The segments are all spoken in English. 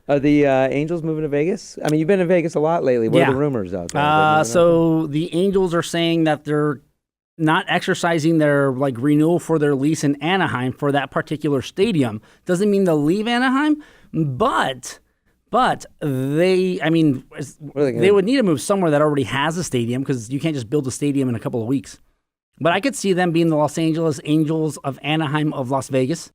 Are the Angels moving to Vegas? I mean, you've been in Vegas a lot lately. What are the rumors out there? So the Angels are saying that they're not exercising their renewal for their lease in Anaheim for that particular stadium. Doesn't mean they'll leave Anaheim, but they would need to move somewhere that already has a stadium because you can't just build a stadium in a couple of weeks. But I could see them being the Los Angeles Angels of Anaheim of Las Vegas.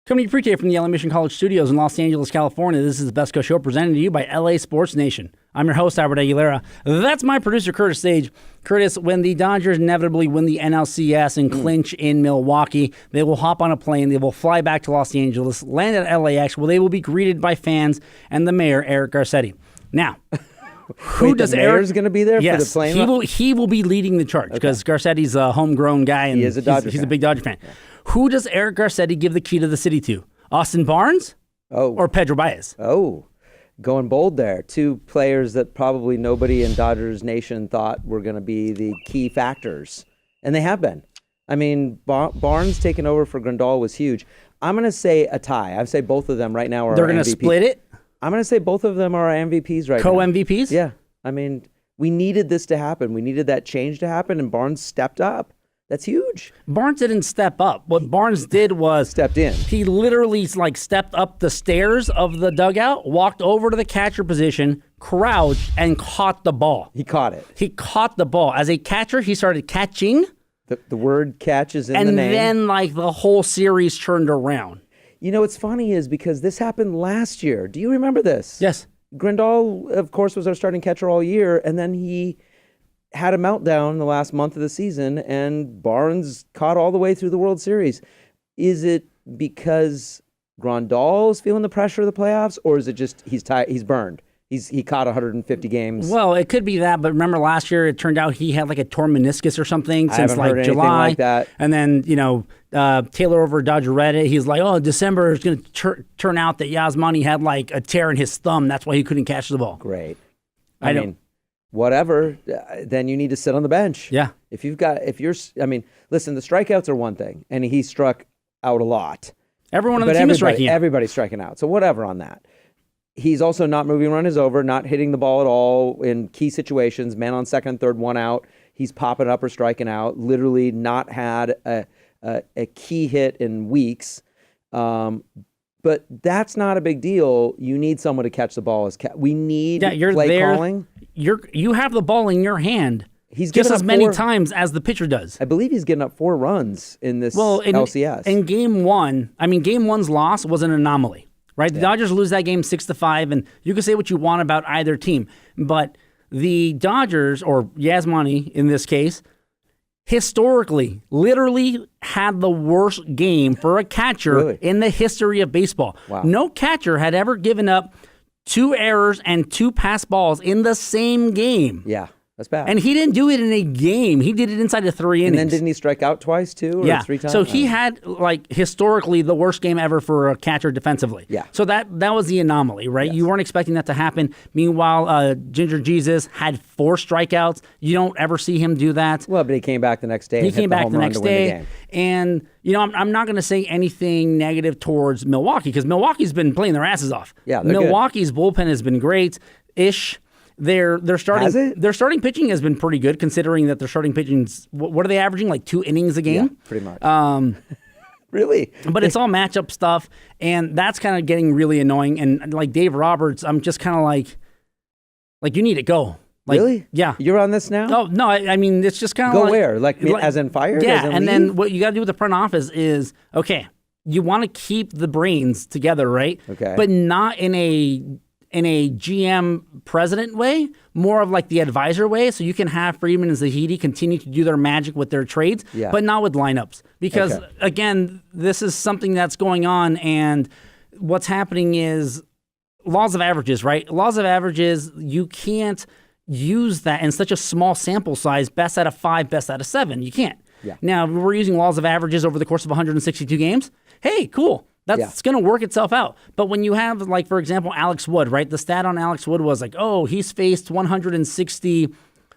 Coming to you pre-tape from the LA Mission College Studios in Los Angeles, California, this is the Best Coast Show presented to you by LA Sports Nation. I'm your host, Albert Aguilera. That's my producer, Curtis Sage. Curtis, when the Dodgers inevitably win the NLCS and clinch in Milwaukee, they will hop on a plane, they will fly back to Los Angeles, land at LAX, where they will be greeted by fans and the mayor, Eric Garcetti. Now, the mayor's going to be there for the plane? He will be leading the charge because Garcetti's a homegrown guy and he is a Dodger he's a big Dodger fan. Yeah. Who does Eric Garcetti give the key to the city to? Austin Barnes or Pedro Baez? Oh, going bold there. Two players that probably nobody in Dodgers Nation thought were going to be the key factors, and they have been. I mean, Barnes taking over for Grandal was huge. I'm going to say a tie. I say both of them right now are They're going to split it? I'm going to say both of them are our MVPs right now. Co-MVPs? Yeah. I mean, we needed this to happen. We needed that change to happen, and Barnes stepped up. That's huge. Barnes didn't step up. What Barnes did was stepped in. He literally stepped up the stairs of the dugout, walked over to the catcher position, crouched, and caught the ball. He caught it. He caught the ball. As a catcher, he started catching. The word catch is in the name. And then the whole series turned around. You know what's funny is because this happened last year. Do you remember this? Yes. Grandal, of course, was our starting catcher all year, and then he had a meltdown the last month of the season, and Barnes caught all the way through the World Series. Is it because Grandal's feeling the pressure of the playoffs, or is it just he's burned? He caught 150 games. Well, it could be that, but remember last year it turned out he had a torn meniscus or something since heard July. Like that. And then Taylor over Dodger Reddit, he's like, oh, December is going to turn out that Yasmani had a tear in his thumb. That's why he couldn't catch the ball. Great. I mean, whatever, then you need to sit on the bench. Yeah. Listen, the strikeouts are one thing, and he struck out a lot. Everyone on the team is striking out. Everybody's striking out. So whatever on that. He's also not moving run is over, not hitting the ball at all in key situations, man on second, third, one out. He's popping up or striking out, literally not had a key hit in weeks. But that's not a big deal. You need someone to catch the ball. We need play calling. You have the ball in your hand. He's just as many times as the pitcher does. I believe he's getting up 4 runs in this LCS. In game one, game one's loss was an anomaly, right? The Dodgers lose that game 6-5, and you can say what you want about either team, but the Dodgers, or Yasmani in this case, historically, literally had the worst game for a catcher in the history of baseball. Wow. No catcher had ever given up 2 errors and 2 pass balls in the same game. Yeah, that's bad. And he didn't do it in a game. He did it inside of 3 innings. And then didn't he strike out twice, too, or 3 times? So he had, historically, the worst game ever for a catcher defensively. Yeah. So that was the anomaly, right? Yes. You weren't expecting that to happen. Meanwhile, Ginger Jesus had 4 strikeouts. You don't ever see him do that. Well, but he came back the next day. He came back the next day. And, I'm not going to say anything negative towards Milwaukee because Milwaukee's been playing their asses off. Yeah, Milwaukee's bullpen has been great-ish. Their starting pitching has been pretty good considering that their starting pitching's, what are they averaging, 2 innings a game? Yeah, pretty much. Really? But it's all matchup stuff, and that's kind of getting really annoying. And Dave Roberts, I'm just kind of you need to go. Really? Yeah. You're on this now? Oh, no, it's just kind of go where? As in fired? Yeah, as in and leave? then what you got to do with the front office is, okay, you want to keep the brains together, right? Okay. But not in a GM president way, more of the advisor way, so you can have Friedman and Zahidi continue to do their magic with their trades, but not with lineups. Because, again, this is something that's going on, and what's happening is laws of averages, right? Laws of averages, you can't use that in such a small sample size, best out of 5, best out of 7. You can't. Yeah. Now, we're using laws of averages over the course of 162 games. Hey, cool. That's going to work itself out. But when you have, for example, Alex Wood, right? The stat on Alex Wood was he's faced 160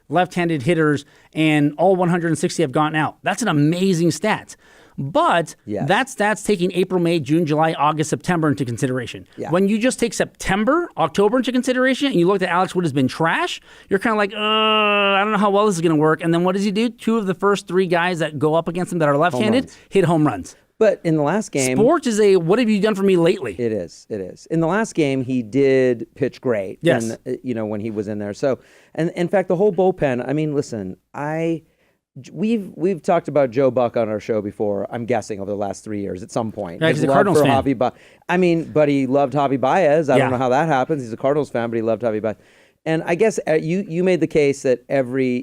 left-handed hitters and all 160 have gone out. That's an amazing stat. But that's taking April, May, June, July, August, September into consideration. Yeah. When you just take September, October into consideration, and you look at Alex Wood has been trash, you're kind of like, I don't know how well this is going to work. And then what does he do? 2 of the first 3 guys that go up against him that are left-handed hit home runs. But in the last game, sports is what have you done for me lately? It is. In the last game, he did pitch great. Yes. And, when he was in there. So, and in fact, the whole bullpen. I mean, listen, we've talked about Joe Buck on our show before. I'm guessing over the last 3 years at some point. Yeah, he's a Cardinals fan. But he loved Javi Baez. I don't know how that happens. He's a Cardinals fan, but he loved Javi Baez. And I guess you made the case that every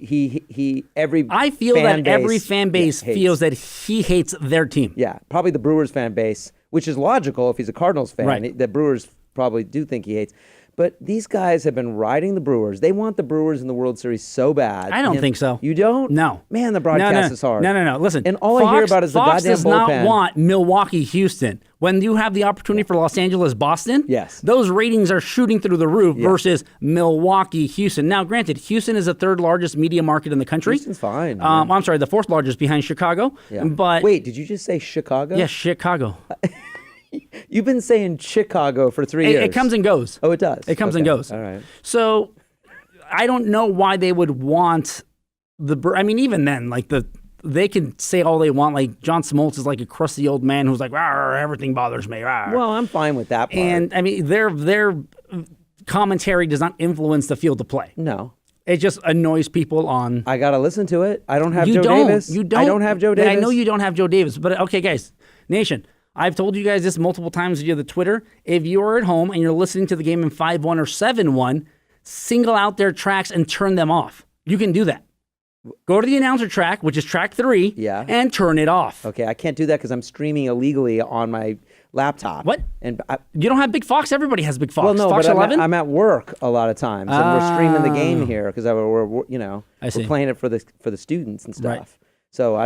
fan base feels that he hates their team. Yeah, probably the Brewers fan base, which is logical if he's a Cardinals fan. Right. The Brewers probably do think he hates. But these guys have been riding the Brewers. They want the Brewers in the World Series so bad. I don't think so. You don't? No. Man, the broadcast is hard. No. Listen, and all I hear about is the Fox goddamn bullpen. Fox does not want Milwaukee, Houston. When you have the opportunity for Los Angeles, Boston, those ratings are shooting through the roof versus Milwaukee, Houston. Now, granted, Houston is the 3rd largest media market in the country. Houston's fine. I'm sorry, the 4th largest behind Chicago. Yeah. But wait, did you just say Chicago? Yes, Chicago. You've been saying Chicago for 3 years. It comes and goes. Oh, it does? It comes and goes. All right. So I don't know why they would want even then, they can say all they want. Like John Smoltz is like a crusty old man who's like, everything bothers me. Rawr. Well, I'm fine with that part. And their commentary does not influence the field of play. No. It just annoys people on. I got to listen to it. I don't have Joe Davis. You don't. I don't have Joe Davis. I know you don't have Joe Davis. But okay, guys, Nation, I've told you guys this multiple times via the Twitter. If you're at home and you're listening to the game in 5-1 or 7-1, single out their tracks and turn them off. You can do that. Go to the announcer track, which is track 3, and turn it off. Okay, I can't do that because I'm streaming illegally on my laptop. What? And you don't have Big Fox? Everybody has Big Fox. Well, no, Fox but 11? I'm at work a lot of times, and we're streaming the game here because we're playing it for the students and stuff. Right. So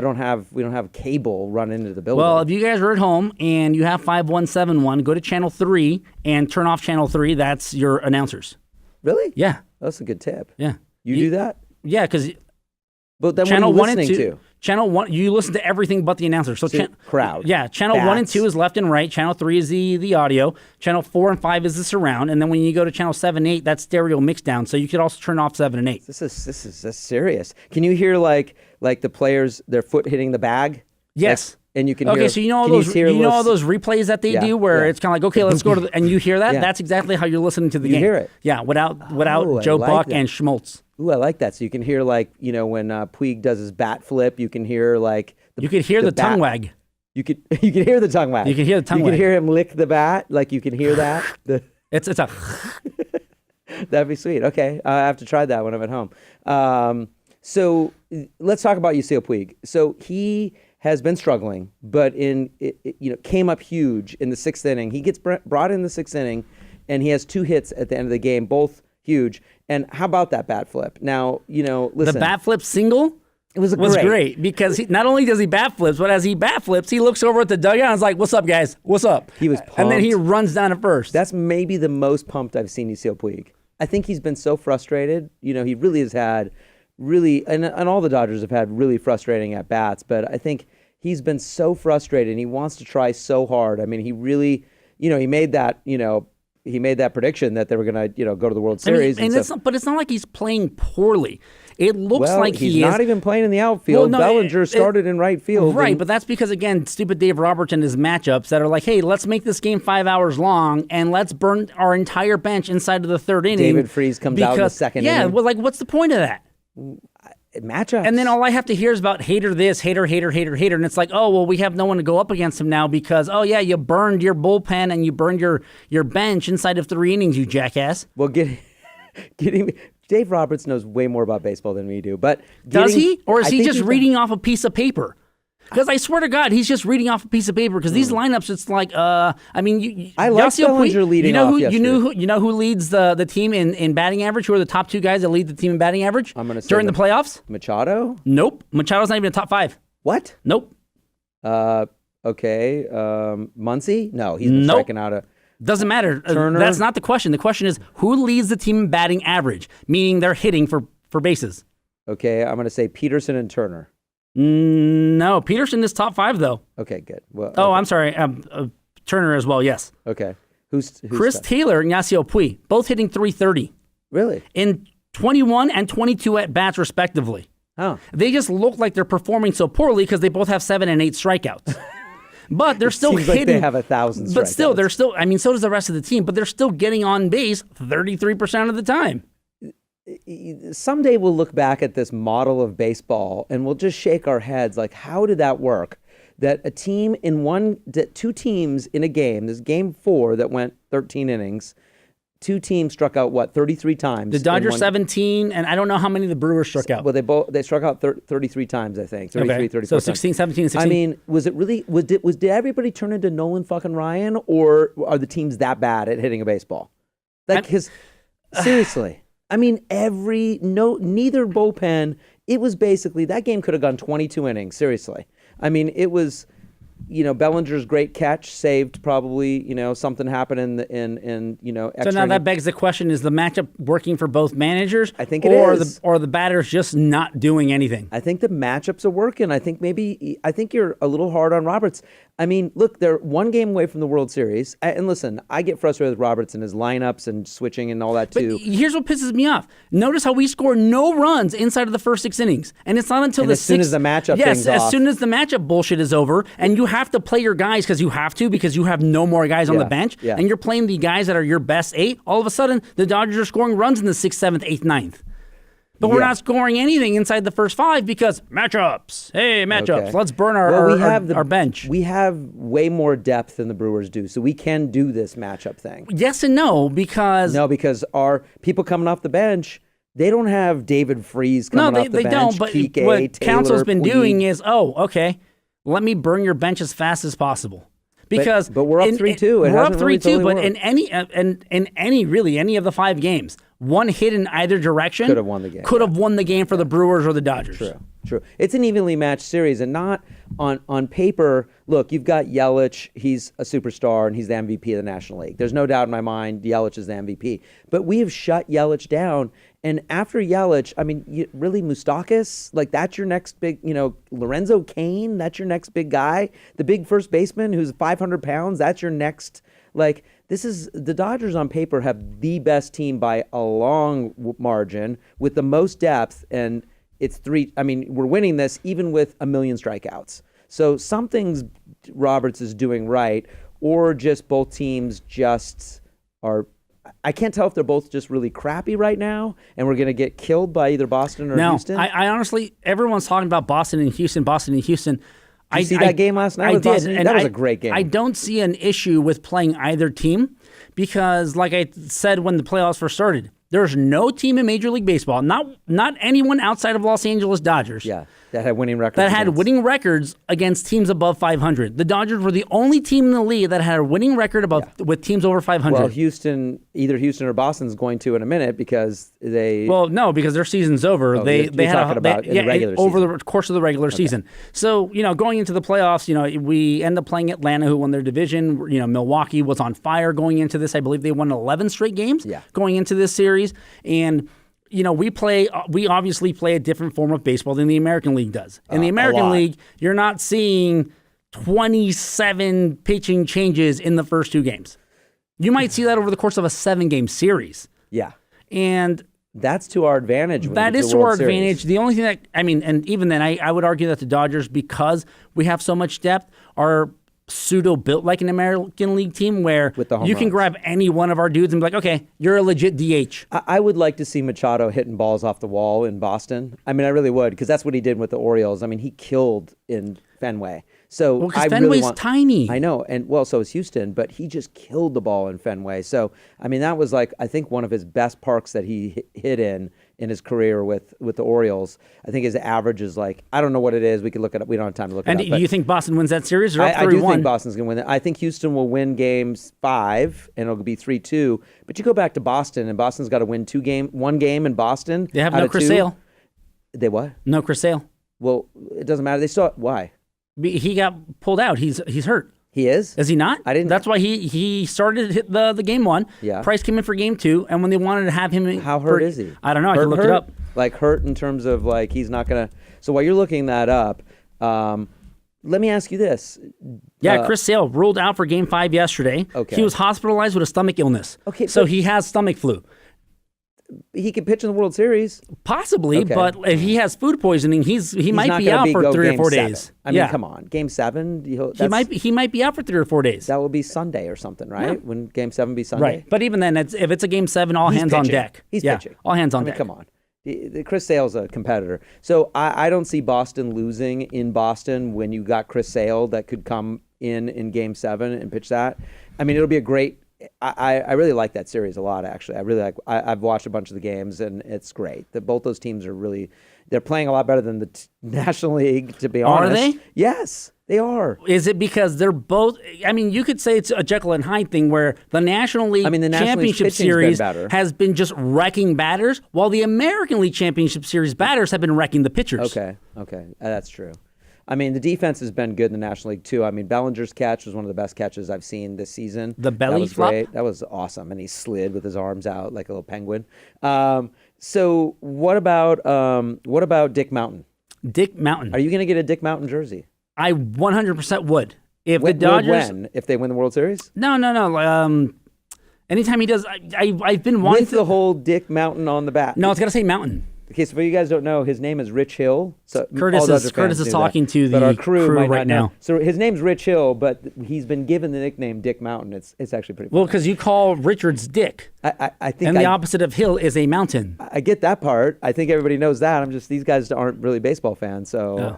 we don't have cable run into the building. Well, if you guys are at home and you have 5-1, 7-1, go to channel 3 and turn off channel 3. That's your announcers. Really? Yeah. That's a good tip. Yeah. You do that? Yeah, because but then channel what are you 1 and 2, listening to? Channel 1, you listen to everything but the announcer. So crowd. Yeah, channel 1 and 2 is left and right. Channel 3 is the audio. Channel 4 and 5 is the surround. And then when you go to channel 7, 8, that's stereo mixed down. So you could also turn off 7 and 8. This is serious. Can you hear like the players, their foot hitting the bag? Yes. And you can hear. Okay, so you know all those replays that they do where it's kind of like, okay, let's go to and you hear that? That's exactly how you're listening to the game. You hear it. Yeah, without Joe Buck and Schmaltz. Ooh, I like that. So you can hear when Puig does his bat flip, you can hear you could hear the tongue wag. You could hear the tongue wag. You can hear the tongue wag. You can hear him lick the bat, like you can hear that. It's a That'd be sweet. Okay, I have to try that when I'm at home. So let's talk about Yasiel Puig. So he has been struggling, but came up huge in the 6th inning. He gets brought in the 6th inning, and he has 2 hits at the end of the game, both huge. And how about that bat flip? Now, listen. The bat flip single was great because not only does he bat flips, but as he bat flips, he looks over at the dugout and is like, "What's up, guys? What's up?" He was pumped. And then he runs down at first. That's maybe the most pumped I've seen Yasiel Puig. I think he's been so frustrated. He really has had and all the Dodgers have had really frustrating at bats, but I think he's been so frustrated and he wants to try so hard. I mean, he really, he made that, he made that prediction that they were going to, go to the World Series. But it's not like he's playing poorly. It looks like he's not even playing in the outfield. Bellinger started in right field. Right, but that's because, again, stupid Dave Roberts and his matchups that are like, hey, let's make this game 5 hours long and let's burn our entire bench inside of the 3rd inning. David Freese comes out in the 2nd inning. Yeah, well, what's the point of that? Matchups. And then all I have to hear is about hater this, hater. And it's like, oh, well, we have no one to go up against him now because, oh, yeah, you burned your bullpen and you burned your bench inside of 3 innings, you jackass. Well, getting Dave Roberts knows way more about baseball than we do. But does he? Or is he just reading off a piece of paper? Because I swear to God, he's just reading off a piece of paper. Because these lineups, it's like, I like Bellinger leading off yesterday. You know who leads the team in batting average? Who are the top 2 guys that lead the team in batting average during the playoffs? Machado? Nope. Machado's not even in the top 5. What? Nope. Okay. Muncy? No, he's been striking out Doesn't matter. Turner? That's not the question. The question is who leads the team in batting average, meaning they're hitting for bases. Okay, I'm going to say Peterson and Turner. No, Peterson is top 5 though. Okay, good. Well, Oh, I'm sorry. Turner as well. Yes. okay. Who's Chris Taylor and Yasiel Puig, both hitting 330 really? in 21 and 22 at bats respectively. Oh, They just look like they're performing so poorly because they both have 7 and 8 strikeouts. But they're still seems hitting. like they have 1,000 strikeouts. But still, they're still. I mean, so does the rest of the team. But they're still getting on base 33% of the time. Someday we'll look back at this model of baseball and we'll just shake our heads like, how did that work? That a team two teams in a game, this game 4 that went 13 innings, 2 teams struck out, 33 times? The Dodgers 17, and I don't know how many the Brewers struck out. Well, they struck out 33 times, I think. 33, Okay. 34 So 16, 17, 16. I mean, was it really, did everybody turn into Nolan fucking Ryan, or are the teams that bad at hitting a baseball? Like seriously. I mean, neither bullpen, it was basically, that game could have gone 22 innings, seriously. I mean, it was, Bellinger's great catch saved probably, something happened in So now that begs the question, is the matchup working for both managers? I think it is. Or the batters just not doing anything? I think the matchups are working. I think you're a little hard on Roberts. I mean, look, they're 1 game away from the World Series. And listen, I get frustrated with Roberts and his lineups and switching and all that too. But here's what pisses me off. Notice how we score no runs inside of the first 6 innings. And it's not until as soon as the matchup thing's as off. soon as the matchup bullshit is over, and you have to play your guys because you have no more guys on the bench, yeah. and you're playing the guys that are your best 8, all of a sudden, the Dodgers are scoring runs in the 6th, 7th, 8th, 9th. But we're not scoring anything inside the first 5 because matchups. Hey, matchups. Okay. Let's burn our bench. We have way more depth than the Brewers do, so we can do this matchup thing. Yes and no, because... No, because our people coming off the bench, they don't have David Freese coming off the bench. No, they don't, but Kike, what Taylor, Council's been Puig. doing is, okay, let me burn your bench as fast as possible. Because but we're up 3-2. We're up hasn't really 3-2, totally but worked. in any of the 5 games, one hit in either direction Could have won the game. Could have won the game for the Brewers or the Dodgers. True. It's an evenly matched series, and not on paper. Look, you've got Yelich. He's a superstar, and he's the MVP of the National League. There's no doubt in my mind Yelich is the MVP. But we have shut Yelich down, and after Yelich, I mean, really Moustakas, like that's your next big, Lorenzo Cain, that's your next big guy. The big first baseman who's 500 pounds, that's your next, the Dodgers on paper have the best team by a long margin with the most depth, and it's 3. I mean, we're winning this even with 1 million strikeouts. So something's Roberts is doing right, or just both teams just are. I can't tell if they're both just really crappy right now, and we're going to get killed by either Boston or Houston. I honestly, everyone's talking about Boston and Houston. Did you see that game last night? I with did. Boston? And that was a great game. I don't see an issue with playing either team because, like I said when the playoffs first started, there's no team in Major League Baseball, not anyone outside of Los Angeles Dodgers, that had winning records. Against teams above 500. The Dodgers were the only team in the league that had a winning record with teams over 500. Well, either Houston or Boston's going to in a minute because they. Well, no, because their season's over. You're talking about in the regular over season. the course of the regular season. So going into the playoffs, we end up playing Atlanta, who won their division. Milwaukee was on fire going into this. I believe they won 11 straight games going into this series, and. We obviously play a different form of baseball than the American League does. In the American League, you're not seeing 27 pitching changes in the first 2 games. You might see that over the course of a 7-game series. Yeah. And that's to our advantage. That is to our advantage. The only thing and even then, I would argue that the Dodgers, because we have so much depth, are pseudo built like an American League team where you can grab any one of our dudes and be like, okay, you're a legit DH. I would like to see Machado hitting balls off the wall in Boston. I mean, I really would, because that's what he did with the Orioles. I mean, he killed in Fenway. So because Fenway's tiny. I know, and so is Houston, but he just killed the ball in Fenway. So I mean, that was I think one of his best parks that he hit in his career with the Orioles. I think his average is I don't know what it is. We could look it up. We don't have time to look it up. And do you think Boston wins that series? Or I do think Boston's going to win it. I think Houston will win games 5, and it'll be 3-2. But you go back to Boston, and Boston's got to win 1 game in Boston. They have no Chris Sale. They what? No Chris Sale. Well, it doesn't matter. They still why? He got pulled out. He's hurt. He is? Is he not? I didn't. That's why he started the game 1. Yeah. Price came in for game 2, and when they wanted to have him, how hurt is he? I don't know. I can look it up. Hurt in terms of he's not gonna. So while you're looking that up, let me ask you this. Yeah, Chris Sale ruled out for Game 5 yesterday. Okay. He was hospitalized with a stomach illness. Okay, so he has stomach flu. He could pitch in the World Series. Possibly, but if he has food poisoning, he might be out for 3 or 4 days. I mean, come on, Game 7. He might be out for 3 or 4 days. That will be Sunday or something, right? Yeah. When Game 7 be Sunday, right? But even then, if it's a Game 7, all hands on deck. He's pitching. All hands on deck. Come on. Chris Sale's a competitor. So I don't see Boston losing in Boston when you got Chris Sale that could come in Game 7 and pitch that. I mean, it'll be a great. I really like that series a lot, actually. I've watched a bunch of the games, and it's great. Both those teams are really, they're playing a lot better than the National League, to be honest. Are they? Yes, they are. Is it because they're both, I mean, you could say it's a Jekyll and Hyde thing where the National League Championship Series has been just wrecking batters, while the American League Championship Series batters have been wrecking the pitchers. Okay, that's true. I mean, the defense has been good in the National League, too. I mean, Bellinger's catch was one of the best catches I've seen this season. The belly flop? Great. That was awesome. And he slid with his arms out like a little penguin. So what about Dick Mountain? Dick Mountain. Are you going to get a Dick Mountain jersey? I 100% would. If the Dodgers... If they win the World Series? No. Anytime he does... I've been wanting with the whole Dick Mountain on the back. No, it's got to say Mountain. Okay, so for you guys don't know, his name is Rich Hill. So Curtis is talking to the but our crew might right not know. now. So his name's Rich Hill, but he's been given the nickname Dick Mountain. It's actually pretty funny. Well, because you call Richards Dick. I think and the opposite of Hill is a mountain. I get that part. I think everybody knows that. These guys aren't really baseball fans, so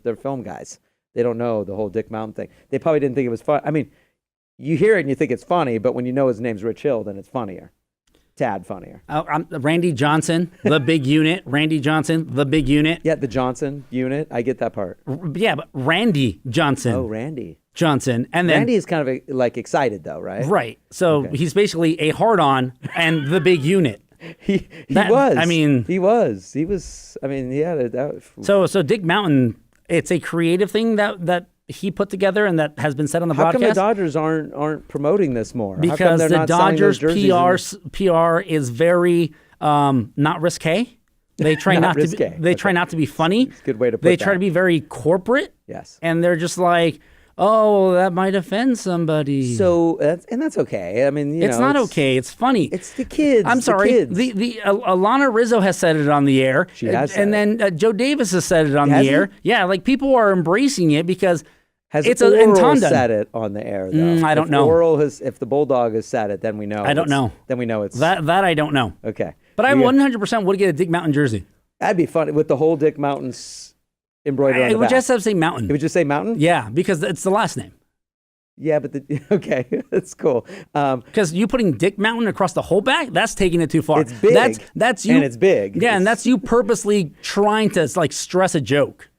they're film guys. They don't know the whole Dick Mountain thing. They probably didn't think it was fun. I mean, you hear it and you think it's funny, but when you know his name's Rich Hill, then it's funnier. Tad funnier. Randy Johnson, the big unit. Randy Johnson, the big unit. Yeah, the Johnson unit. I get that part. Yeah, but Randy Johnson. Oh, Randy Johnson. And then Randy is kind of like excited though, right? Right. So he's basically a hard-on and the big unit. He was. I mean, he was. I mean, he had that. So Dick Mountain, it's a creative thing that he put together and that has been said on the broadcast. How come the Dodgers aren't promoting this more? Because the Dodgers PR is very not risque. They try not to. They try not to be funny. It's a good way to put They try to be very corporate. Yes. And they're just like, oh, that might offend somebody. So that's okay. I mean, it's not okay. It's funny. It's the kids. I'm sorry. The Alana Rizzo has said it on the air. She has, and then Joe Davis has said it on the air. Yeah, like people are embracing it because it's an entendre. Said it on the air though. I don't know. If the Bulldog has said it, then we know. I don't know. Then we know it's that I don't know. Okay, but I 100% would get a Dick Mountain jersey. That'd be fun with the whole Dick Mountains embroidered on the back. It would just have to say Mountain. It would just say Mountain? Yeah, because it's the last name. Yeah, but okay, that's cool. Because you putting Dick Mountain across the whole back, that's taking it too far. It's big. That's you. And it's big. Yeah, and that's you purposely trying to like stress a joke.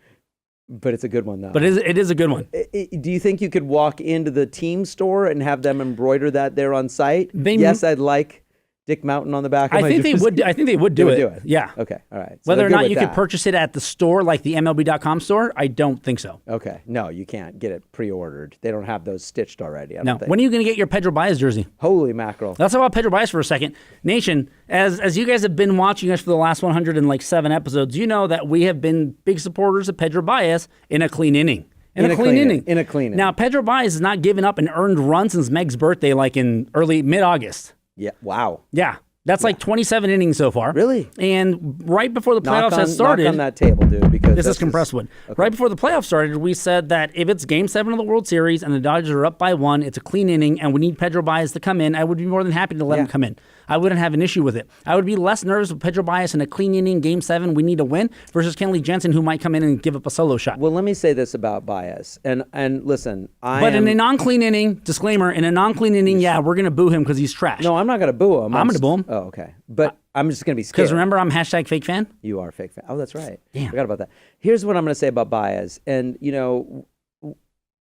But it's a good one, though. But it is a good one. Do you think you could walk into the team store and have them embroider that there on site? Yes, I'd like Dick Mountain on the back of my jersey. I think they would do it. Yeah. Okay. All right. So whether or not you could purchase it at the store, like the MLB.com store, I don't think so. Okay. No, you can't get it pre-ordered. They don't have those stitched already. I don't think. When are you going to get your Pedro Baez jersey? Holy mackerel. Let's talk about Pedro Baez for a second. Nation, as you guys have been watching us for the last 107 episodes, you know that we have been big supporters of Pedro Baez in a clean inning. In a clean inning. Now, Pedro Baez has not given up an earned run since Meg's birthday, like in mid-August. Yeah. Wow. Yeah. That's like 27 innings so far. Really? And right before the playoffs had started... Knock on that table, dude, because... This is compressed wood. Okay. Right before the playoffs started, we said that if it's Game 7 of the World Series and the Dodgers are up by 1, it's a clean inning, and we need Pedro Baez to come in, I would be more than happy to let him come in. I wouldn't have an issue with it. I would be less nervous with Pedro Baez in a clean inning, Game 7, we need a win, versus Kenley Jensen, who might come in and give up a solo shot. Well, let me say this about Baez. And listen, in a non-clean inning, disclaimer, in a non-clean inning, we're going to boo him because he's trash. No, I'm not going to boo him. I'm going to boo him. Oh, okay. But I'm just going to be scared. Because remember, I'm #fake fan? You are a fake fan. Oh, that's right. Damn. I forgot about that. Here's what I'm going to say about Baez. And,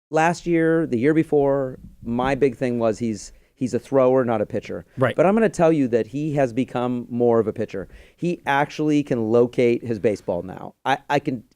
last year, the year before, my big thing was he's a thrower, not a pitcher. Right. But I'm going to tell you that he has become more of a pitcher. He actually can locate his baseball now.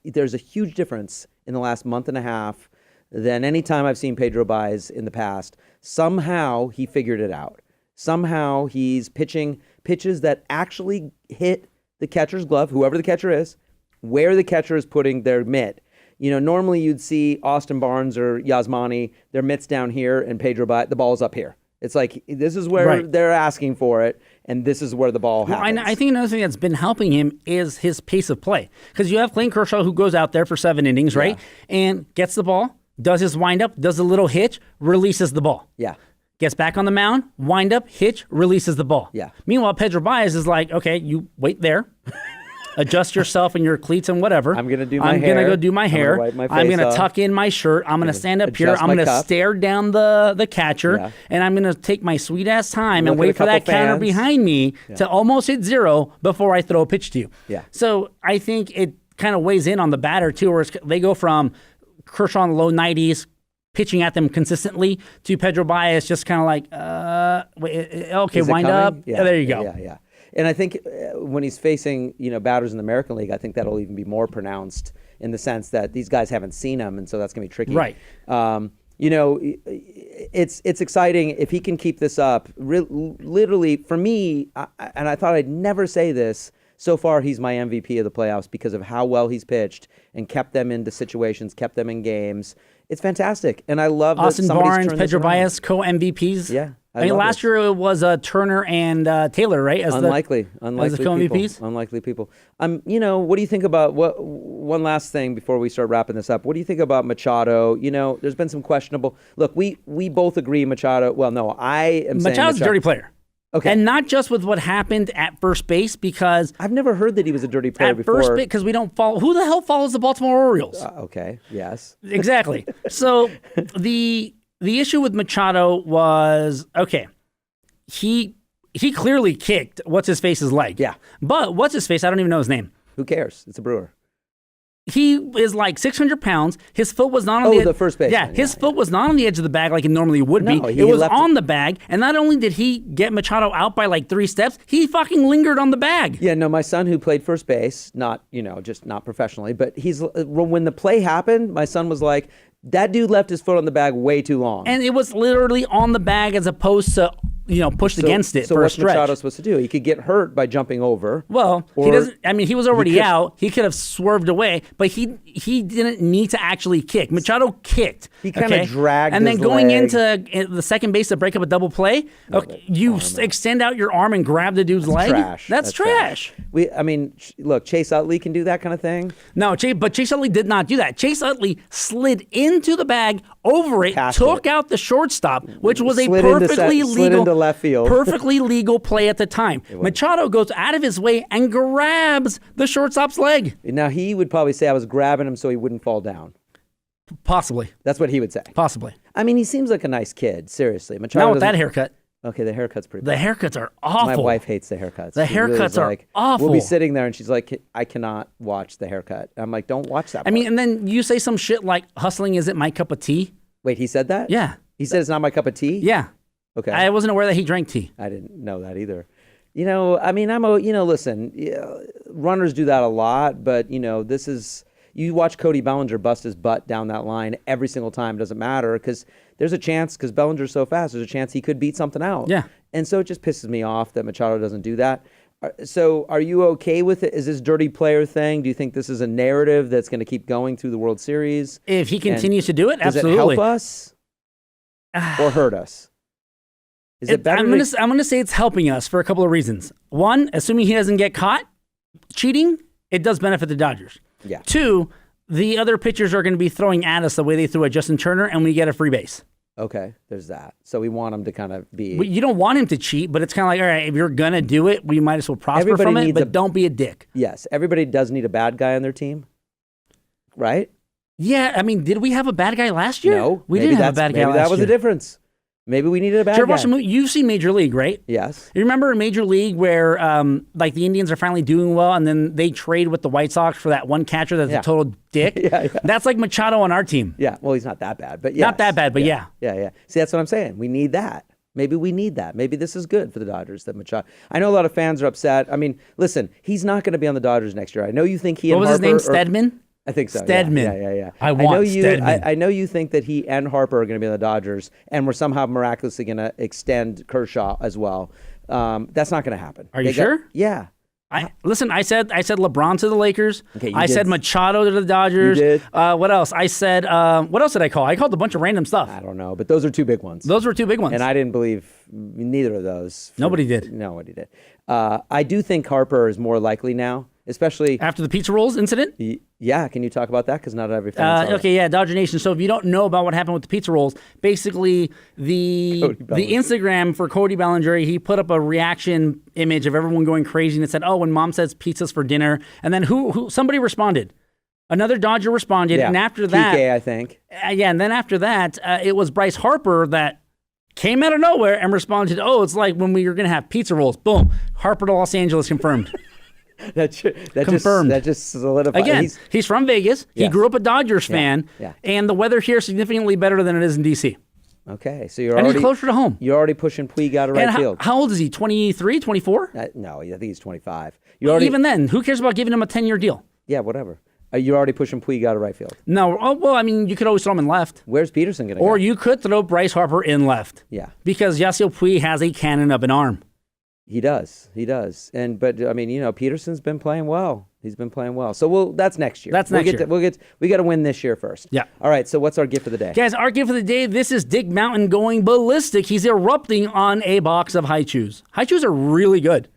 There's a huge difference in the last month and a half than any time I've seen Pedro Baez in the past. Somehow he figured it out. Somehow he's pitching pitches that actually hit the catcher's glove, whoever the catcher is, where the catcher is putting their mitt. Normally you'd see Austin Barnes or Yasmani, their mitt's down here, and Pedro Baez, the ball's up here. It's like, this is where they're asking for it, and this is where the ball happens. I think another thing that's been helping him is his pace of play. Because you have Clayton Kershaw who goes out there for 7 innings, right? And gets the ball, does his windup, does a little hitch, releases the ball. Yeah. Gets back on the mound, wind up, hitch, releases the ball. Yeah. Meanwhile, Pedro Baez is like, okay, you wait there. Adjust yourself and your cleats and whatever. I'm going to do my hair. I'm going to go do my hair. I'm going to tuck in my shirt. I'm going to stand up here. I'm going to stare down the catcher. And I'm going to take my sweet-ass time and wait for that counter behind me to almost hit 0 before I throw a pitch to you. Yeah. So I think it kind of weighs in on the batter, too, where they go from Kershaw in the low 90s, pitching at them consistently, to Pedro Baez just kind of like, okay, wind up. Yeah. There you go. Yeah. And I think when he's facing, batters in the American League, I think that'll even be more pronounced in the sense that these guys haven't seen him, and so that's going to be tricky. Right. It's exciting if he can keep this up. Literally, for me, and I thought I'd never say this, so far he's my MVP of the playoffs because of how well he's pitched and kept them into situations, kept them in games. It's fantastic, and I love Austin that somebody's Barnes, turned this Pedro around. Baez, co-MVPs. Yeah. I mean, last year it was Turner and Taylor, right? As unlikely the co-MVPs. Unlikely people. What do you think about one last thing before we start wrapping this up? What do you think about Machado? There's been some questionable. Look, we both agree Machado. Well, no, I am saying Machado's a dirty player. Okay. And not just with what happened at first base, because I've never heard that he was a dirty player before. At first base, because we don't follow. Who the hell follows the Baltimore Orioles? Okay. Yes. Exactly. So the issue with Machado was, okay, he clearly kicked what's-his-face's leg. Yeah. But what's-his-face, I don't even know his name. Who cares? It's a Brewer. He is like 600 pounds. His foot was not on the first baseman. Yeah, his foot was not on the edge of the bag like it normally would be. It was on the bag, and not only did he get Machado out by like 3 steps, he fucking lingered on the bag. Yeah, no, my son who played first base, not, just not professionally, but when the play happened, my son was like, that dude left his foot on the bag way too long. And it was literally on the bag as opposed to pushed against it for a stretch. So what's Machado supposed to do? He could get hurt by jumping over. Well, he doesn't. I mean, he was already out. He could have swerved away, but he didn't need to actually kick. Machado kicked. He kind of dragged and then his going leg. into the second base to break up a double play, you extend out your arm and grab the dude's leg. Trash. That's trash. Look, Chase Utley can do that kind of thing. No, but Chase Utley did not do that. Chase Utley slid into the bag, over it, took out the shortstop, which was a perfectly legal. Left field. Perfectly legal play at the time. Machado goes out of his way and grabs the shortstop's leg. Now, he would probably say I was grabbing him so he wouldn't fall down. Possibly. That's what he would say. Possibly. I mean, he seems like a nice kid, seriously. Machado not with that haircut. Okay, the haircut's pretty bad. The haircuts are awful. My wife hates the haircuts. The haircuts are awful. We'll be sitting there and she's like, I cannot watch the haircut. I'm like, don't watch that part. I mean, and then you say some shit like, hustling isn't my cup of tea. Wait, he said that? Yeah. He said it's not my cup of tea? Yeah. Okay. I wasn't aware that he drank tea. I didn't know that either. Listen, runners do that a lot, but, this is, you watch Cody Bellinger bust his butt down that line every single time. It doesn't matter because there's a chance, because Bellinger's so fast, there's a chance he could beat something out. Yeah. And so it just pisses me off that Machado doesn't do that. So are you okay with it? Is this dirty player thing? Do you think this is a narrative that's going to keep going through the World Series? If he continues to do it, absolutely. Does it help us or hurt us? Is it better? I'm gonna say it's helping us for a couple of reasons. One, assuming he doesn't get caught cheating, it does benefit the Dodgers. Yeah. 2, the other pitchers are going to be throwing at us the way they threw at Justin Turner, and we get a free base. Okay, there's that. So we want him to kind of be... You don't want him to cheat, but it's kind of like, all right, if you're going to do it, we might as well prosper from it, but don't be a dick. Yes, everybody does need a bad guy on their team, right? Yeah, I mean, did we have a bad guy last year? No. We didn't have a bad guy last year. Maybe that was the difference. Maybe we needed a bad guy. You've seen Major League, right? Yes. You remember in Major League where the Indians are finally doing well and then they trade with the White Sox for that one catcher that's a total dick? Yeah. That's like Machado on our team. Yeah, well, he's not that bad, but yes. Not that bad, but yeah. Yeah. See, that's what I'm saying. We need that. Maybe we need that. Maybe this is good for the Dodgers that Machado. I know a lot of fans are upset. I mean, listen, he's not going to be on the Dodgers next year. I know you think he and What was Harper his name, Stedman? I think so. Stedman. Yeah. I want Stedman. I know you think that he and Harper are going to be on the Dodgers, and we're somehow miraculously going to extend Kershaw as well. That's not going to happen. Are you sure? Yeah. Listen, I said LeBron to the Lakers. Okay, I said Machado to the Dodgers. You did. What else? I said, what else did I call? I called a bunch of random stuff. I don't know, but those are two big ones. Those were two big ones. And I didn't believe neither of those. Nobody did. Nobody did. I do think Harper is more likely now, especially after the pizza rolls incident. Yeah, can you talk about that? Because not every fan. Okay, yeah, Dodger Nation. So if you don't know about what happened with the pizza rolls, basically the Instagram for Cody Bellinger, he put up a reaction image of everyone going crazy and it said, "Oh, when mom says pizzas for dinner," and then who somebody responded. Another Dodger responded, and after that, PK, I think. And then after that, it was Bryce Harper that came out of nowhere and responded, "Oh, it's like when we were going to have pizza rolls." Boom, Harper to Los Angeles confirmed. That confirmed. That just solidified. Again, he's from Vegas. He grew up a Dodgers fan, and the weather here is significantly better than it is in D.C. Okay, so he's closer to home. You're already pushing Puig out of right field. How old is he? 23, 24? No, I think he's 25. Even then, who cares about giving him a 10-year deal? Yeah, whatever. You're already pushing Puig out of right field. No, well, I mean, you could always throw him in left. Where's Peterson going to go? Or you could throw Bryce Harper in left. Yeah. Because Yasiel Puig has a cannon of an arm. He does. But I mean, Peterson's been playing well. He's been playing well. So that's next year. We got to win this year first. Yeah. All right. So what's our gift of the day? Guys, our gift of the day, this is Dick Mountain going ballistic. He's erupting on a box of High Chews. High Chews are really good.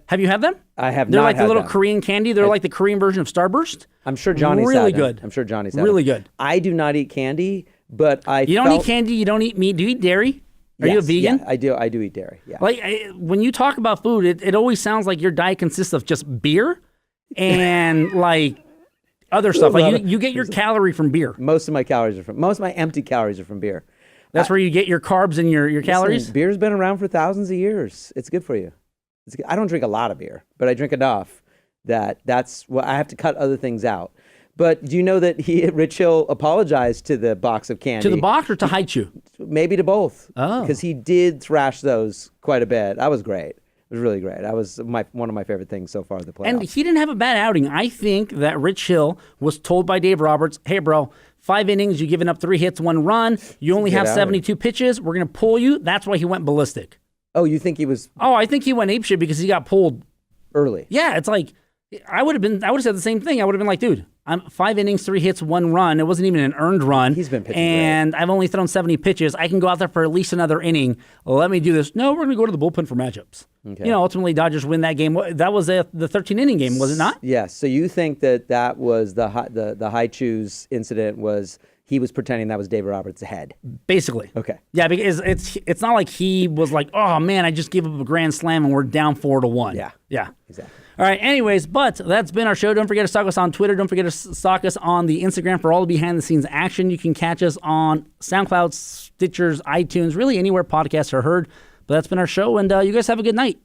Have you had them? I have They're not like had the little them. Korean candy. They're like the Korean version of Starburst. I'm sure Johnny's really had good. Them. I'm sure Johnny's had really them. good. I do not eat candy, but You don't eat candy. You don't eat meat. Do you eat dairy? Are you a vegan? Yeah, I do. I do eat dairy. Yeah. Like when you talk about food, it always sounds like your diet consists of just beer and like other stuff. Like you get your calorie from beer. Most of my empty calories are from beer. That's where you get your carbs and your calories. Beer's been around for thousands of years. It's good for you. I don't drink a lot of beer, but I drink enough that's what I have to cut other things out. But do you know that Rich Hill apologized to the box of candy? To the box or to High Chew? Maybe to both. Oh. Because he did thrash those quite a bit. That was great. It was really great. That was one of my favorite things so far in the playoffs. And he didn't have a bad outing. I think that Rich Hill was told by Dave Roberts, "Hey, bro, 5 innings, you've given up 3 hits, 1 run. You only have 72 pitches. We're going to pull you." That's why he went ballistic. Oh, you think he was? Oh, I think he went apeshit because he got pulled early. Yeah, it's like I would have said the same thing. I would have been like, dude, I'm 5 innings, 3 hits, 1 run. It wasn't even an earned run. He's been pitching and great. I've only thrown 70 pitches. I can go out there for at least another inning. Let me do this. No, we're going to go to the bullpen for matchups. Okay. Ultimately, Dodgers win that game. That was the 13-inning game, was it not? Yes. So you think that was the High Chews incident was he was pretending that was Dave Roberts' head? Basically. Okay. Yeah, because it's not like he was like, oh, man, I just gave up a grand slam and we're down 4-1. Yeah. Exactly. All right, anyways, but that's been our show. Don't forget to stalk us on Twitter. Don't forget to stalk us on the Instagram for all the behind-the-scenes action. You can catch us on SoundCloud, Stitchers, iTunes, really anywhere podcasts are heard. But that's been our show, and you guys have a good night.